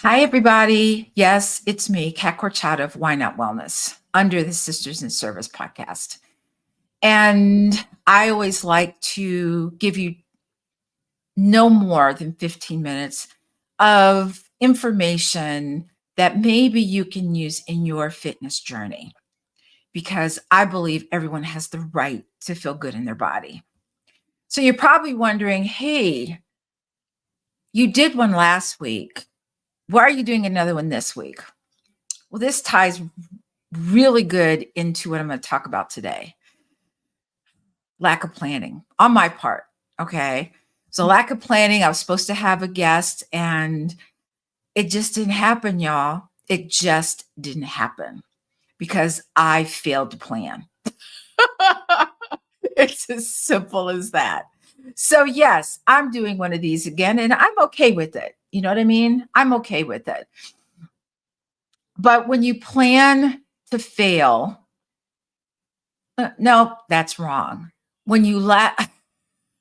Hi, everybody. Yes, it's me, Kat Corchata of Why Not Wellness, under the Sisters in Service podcast. And I always like to give you no more than 15 minutes of information that maybe you can use in your fitness journey, because I believe everyone has the right to feel good in their body. So you're probably wondering, hey, you did one last week. Why are you doing another one this week? Well, this ties really good into what I'm going to talk about today. Lack of planning on my part. Okay. So, lack of planning. I was supposed to have a guest and it just didn't happen, y'all. It just didn't happen because I failed to plan. It's as simple as that. So, yes, I'm doing one of these again and I'm okay with it. You know what I mean? I'm okay with it. But when you plan to fail, no, that's wrong. When you I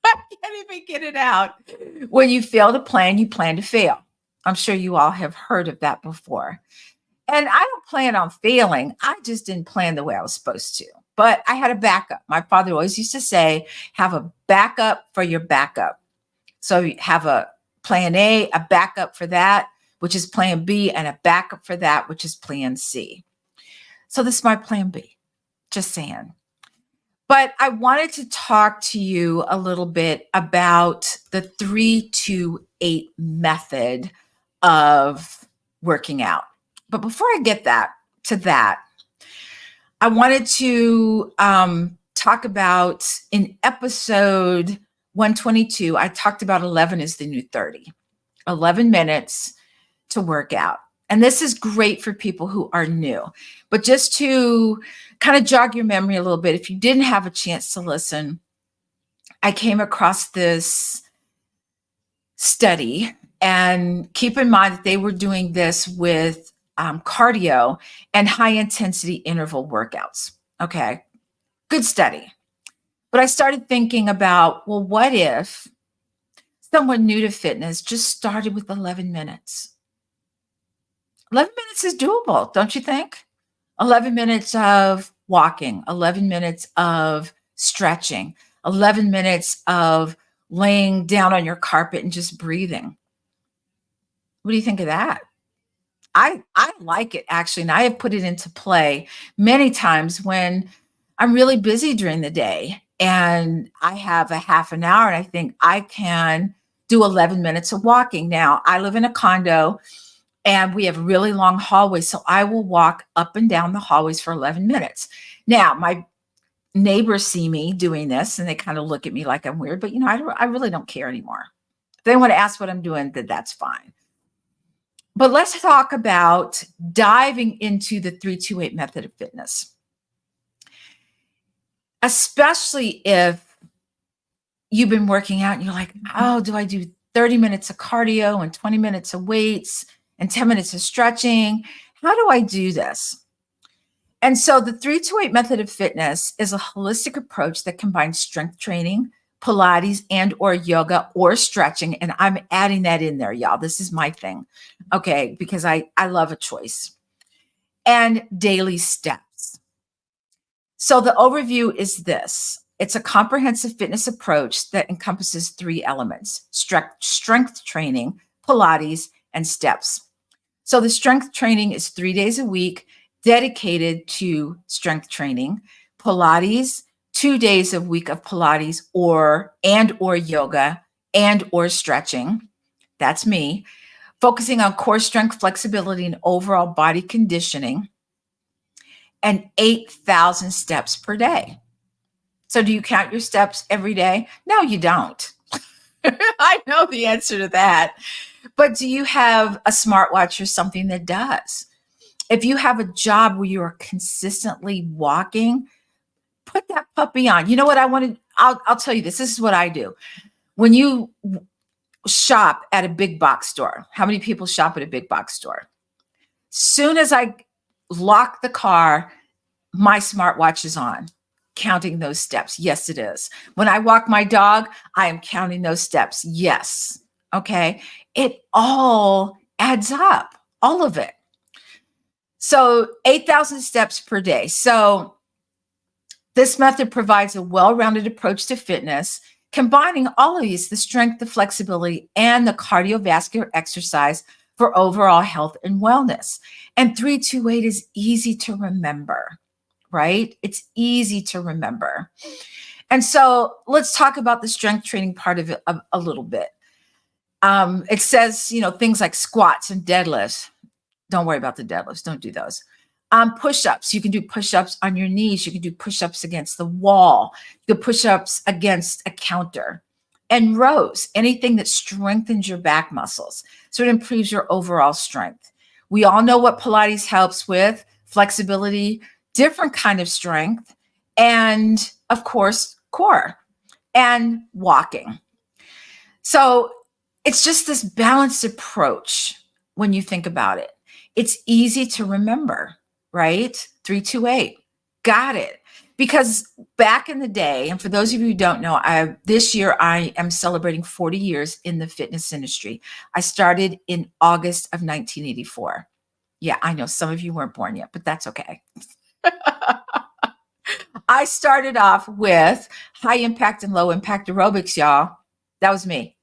can't even get it out. When you fail to plan, you plan to fail. I'm sure you all have heard of that before. And I don't plan on failing. I just didn't plan the way I was supposed to. But I had a backup. My father always used to say, have a backup for your backup. So you have a plan A, a backup for that, which is plan B, and a backup for that, which is plan C. So this is my plan B. Just saying. But I wanted to talk to you a little bit about the 3-2-8 method of working out. But before I get to that, I wanted to talk about in episode 122, I talked about 11 is the new 30, 11 minutes to work out. And this is great for people who are new. But just to kind of jog your memory a little bit, if you didn't have a chance to listen, I came across this study. And keep in mind that they were doing this with cardio and high intensity interval workouts. Okay, good study. But I started thinking about, well, what if someone new to fitness just started with 11 minutes? 11 minutes is doable, don't you think? 11 minutes of walking, 11 minutes of stretching, 11 minutes of laying down on your carpet and just breathing. What do you think of that? I like it actually, and I have put it into play many times when I'm really busy during the day and I have a half an hour and I think I can do 11 minutes of walking. Now, I live in a condo and we have really long hallways, so I will walk up and down the hallways for 11 minutes. Now, my neighbors see me doing this and they kind of look at me like I'm weird, but I really don't care anymore. If they want to ask what I'm doing, then that's fine. But let's talk about diving into the 3-2-8 method of fitness, especially if you've been working out and you're like, oh, do I do 30 minutes of cardio and 20 minutes of weights and 10 minutes of stretching? How do I do this? And so the 3-2-8 method of fitness is a holistic approach that combines strength training, Pilates, and or yoga or stretching. And I'm adding that in there, y'all. This is my thing. Okay, because I love a choice. And daily steps. So the overview is this. It's a comprehensive fitness approach that encompasses 3 elements: strength training, Pilates, and steps. So the strength training is 3 days a week dedicated to strength training, Pilates, 2 days a week of Pilates or yoga and or stretching. That's me. Focusing on core strength, flexibility, and overall body conditioning, and 8,000 steps per day. So do you count your steps every day? No, you don't. I know the answer to that. But do you have a smartwatch or something that does? If you have a job where you are consistently walking, put that puppy on. You know what I want to, I'll tell you this. This is what I do. When you shop at a big box store, how many people shop at a big box store? Soon as I lock the car, my smartwatch is on, counting those steps. Yes, it is. When I walk my dog, I am counting those steps. Yes. Okay. It all adds up, all of it. So 8,000 steps per day. So this method provides a well-rounded approach to fitness, combining all of these, the strength, the flexibility, and the cardiovascular exercise for overall health and wellness. And 328 is easy to remember, right? It's easy to remember. And so let's talk about the strength training part of it a little bit. It says, things like squats and deadlifts. Don't worry about the deadlifts. Don't do those. Push-ups. You can do push-ups on your knees. You can do push-ups against the wall. You can push-ups against a counter. And rows, anything that strengthens your back muscles. So it improves your overall strength. We all know what Pilates helps with: flexibility, different kind of strength, and of course, core and walking. So it's just this balanced approach when you think about it. It's easy to remember, right? 328. Got it. Because back in the day, and for those of you who don't know, this year I am celebrating 40 years in the fitness industry. I started in August of 1984. Yeah, I know some of you weren't born yet, but that's okay. I started off with high impact and low impact aerobics, y'all. That was me.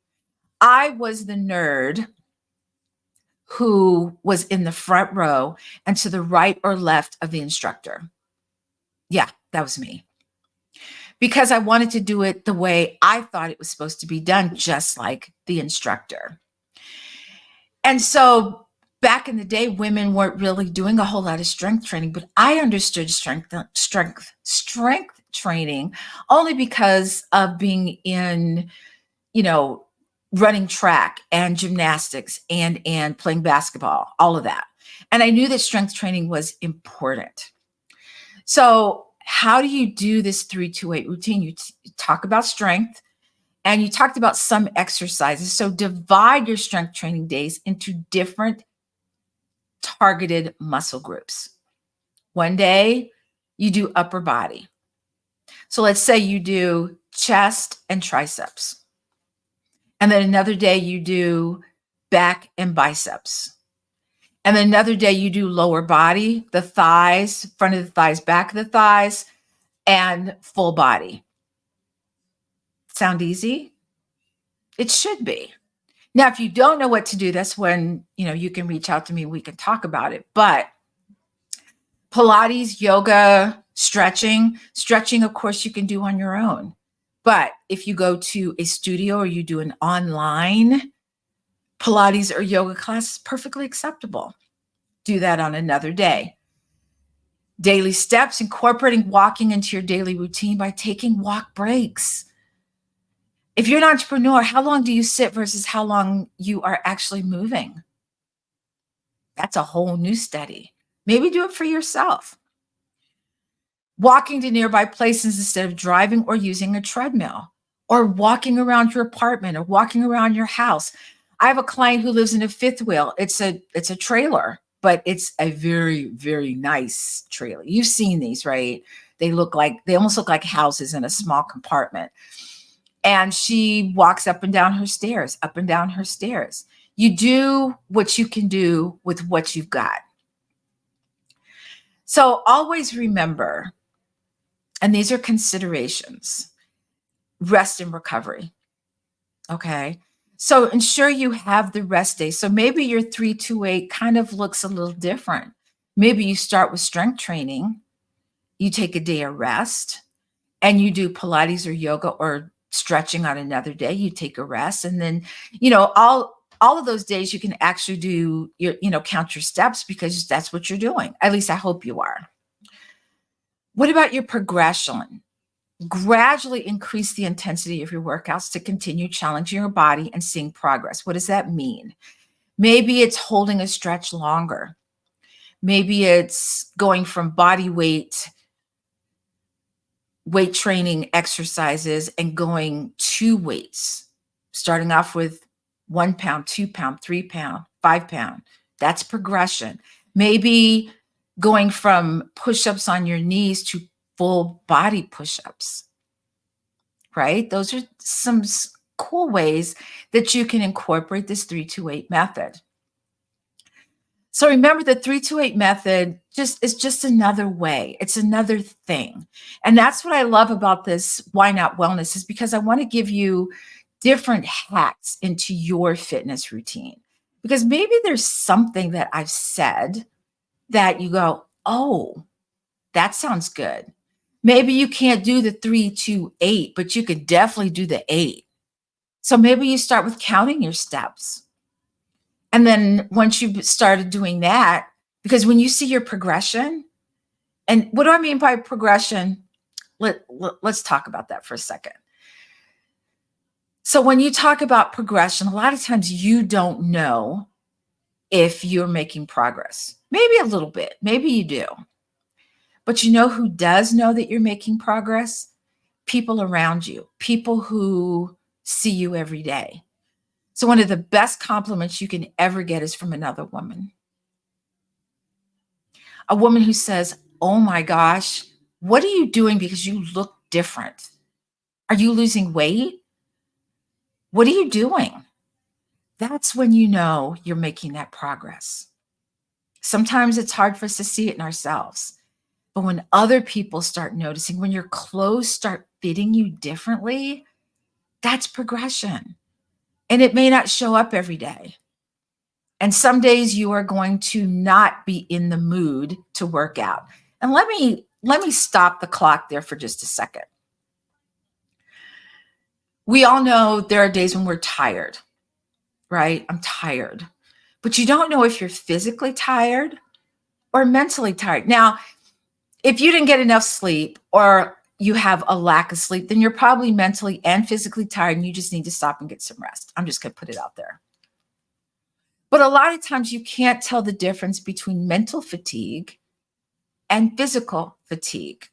I was the nerd who was in the front row and to the right or left of the instructor. Yeah, that was me. Because I wanted to do it the way I thought it was supposed to be done, just like the instructor. And so back in the day, women weren't really doing a whole lot of strength training, but I understood strength training only because of being in, running track and gymnastics and playing basketball, all of that. And I knew that strength training was important. So how do you do this 328 routine? You talk about strength, and you talked about some exercises. So divide your strength training days into different targeted muscle groups. One day you do upper body. So let's say you do chest and triceps. And then another day you do back and biceps. And then another day you do lower body, the thighs, front of the thighs, back of the thighs, and full body. Sound easy? It should be. Now, if you don't know what to do, that's when, you can reach out to me. We can talk about it. But Pilates, yoga, stretching, of course, you can do on your own. But if you go to a studio or you do an online Pilates or yoga class, it's perfectly acceptable. Do that on another day. Daily steps, incorporating walking into your daily routine by taking walk breaks. If you're an entrepreneur, how long do you sit versus how long you are actually moving? That's a whole new study. Maybe do it for yourself. Walking to nearby places instead of driving or using a treadmill, or walking around your apartment or walking around your house. I have a client who lives in a fifth wheel. It's a trailer, but it's a very, very nice trailer. You've seen these, right? They almost look like houses in a small compartment. And she walks up and down her stairs. You do what you can do with what you've got. So always remember, and these are considerations: rest and recovery. Okay. So ensure you have the rest day. So maybe your 328 kind of looks a little different. Maybe you start with strength training, you take a day of rest, and you do Pilates or yoga or stretching on another day. You take a rest, and then, all of those days you can actually do your, count your steps, because that's what you're doing. At least I hope you are. What about your progression? Gradually increase the intensity of your workouts to continue challenging your body and seeing progress. What does that mean? Maybe it's holding a stretch longer. Maybe it's going from body weight training exercises and going to weights, starting off with 1 pound, 2 pound, 3 pound, 5 pound. That's progression. Maybe going from push-ups on your knees to full body push-ups, right? Those are some cool ways that you can incorporate this 328 method. So remember the 328 method is just another way. It's another thing. And that's what I love about this Why Not Wellness is because I want to give you different hacks into your fitness routine. Because maybe there's something that I've said that you go, "Oh, that sounds good." Maybe you can't do the 328, but you could definitely do the 8. So maybe you start with counting your steps. And then once you've started doing that, because when you see your progression, and what do I mean by progression? Let's talk about that for a second. So when you talk about progression, a lot of times you don't know if you're making progress. Maybe a little bit, maybe you do. But you know who does know that you're making progress? People around you, people who see you every day. So one of the best compliments you can ever get is from another woman. A woman who says, "Oh my gosh, what are you doing because you look different? Are you losing weight? What are you doing?" That's when you know you're making that progress. Sometimes it's hard for us to see it in ourselves. But when other people start noticing, when your clothes start fitting you differently, that's progression. And it may not show up every day. And some days you are going to not be in the mood to work out. And let me stop the clock there for just a second. We all know there are days when we're tired, right? I'm tired. But you don't know if you're physically tired or mentally tired. Now, if you didn't get enough sleep or you have a lack of sleep, then you're probably mentally and physically tired and you just need to stop and get some rest. I'm just going to put it out there. But a lot of times you can't tell the difference between mental fatigue and physical fatigue.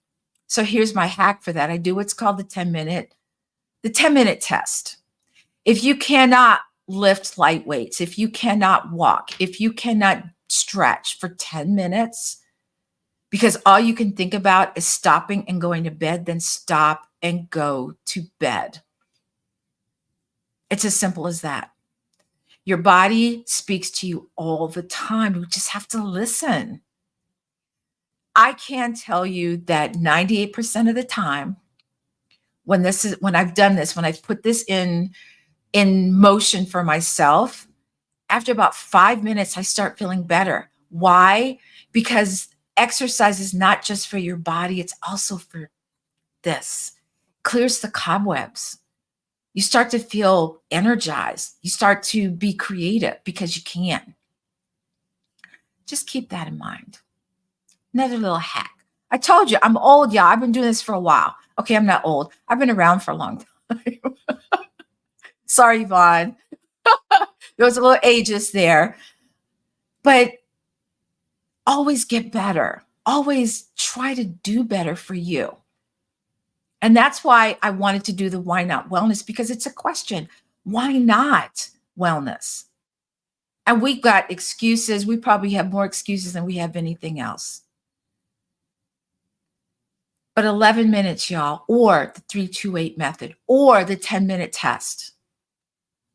So here's my hack for that. I do what's called the 10-minute test. If you cannot lift light weights, if you cannot walk, if you cannot stretch for 10 minutes, because all you can think about is stopping and going to bed, then stop and go to bed. It's as simple as that. Your body speaks to you all the time. You just have to listen. I can tell you that 98% of the time, when I've done this, when I've put this in motion for myself, after about 5 minutes, I start feeling better. Why? Because exercise is not just for your body, it's also for this. Clears the cobwebs. You start to feel energized. You start to be creative because you can. Just keep that in mind. Another little hack. I told you, I'm old, y'all. I've been doing this for a while. Okay, I'm not old. I've been around for a long time. Sorry, Yvonne. There was a little ageist there. But always get better. Always try to do better for you. And that's why I wanted to do the Why Not Wellness, because it's a question. Why not wellness? And we've got excuses. We probably have more excuses than we have anything else. But 11 minutes, y'all, or the 328 method, or the 10-minute test.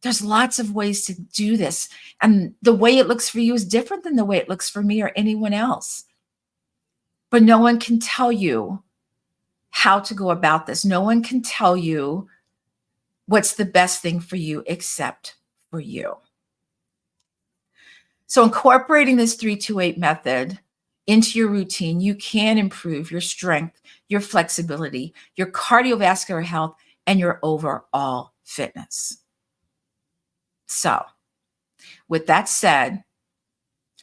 There's lots of ways to do this. And the way it looks for you is different than the way it looks for me or anyone else. But no one can tell you how to go about this. No one can tell you what's the best thing for you except for you. So incorporating this 328 method into your routine, you can improve your strength, your flexibility, your cardiovascular health, and your overall fitness. So with that said,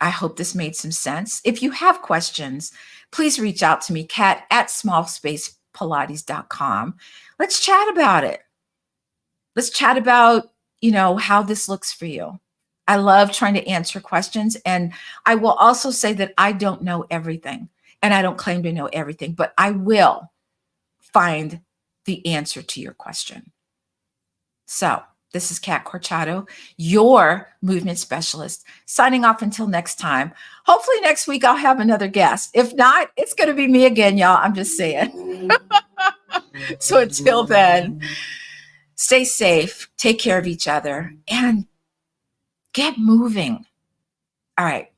I hope this made some sense. If you have questions, please reach out to me, Kat at smallspacepilates.com. Let's chat about it. Let's chat about, how this looks for you. I love trying to answer questions. And I will also say that I don't know everything and I don't claim to know everything, but I will find the answer to your question. So this is Kat Corchado, your movement specialist, signing off until next time. Hopefully next week I'll have another guest. If not, it's going to be me again, y'all. I'm just saying. So until then, stay safe, take care of each other, and get moving. All right.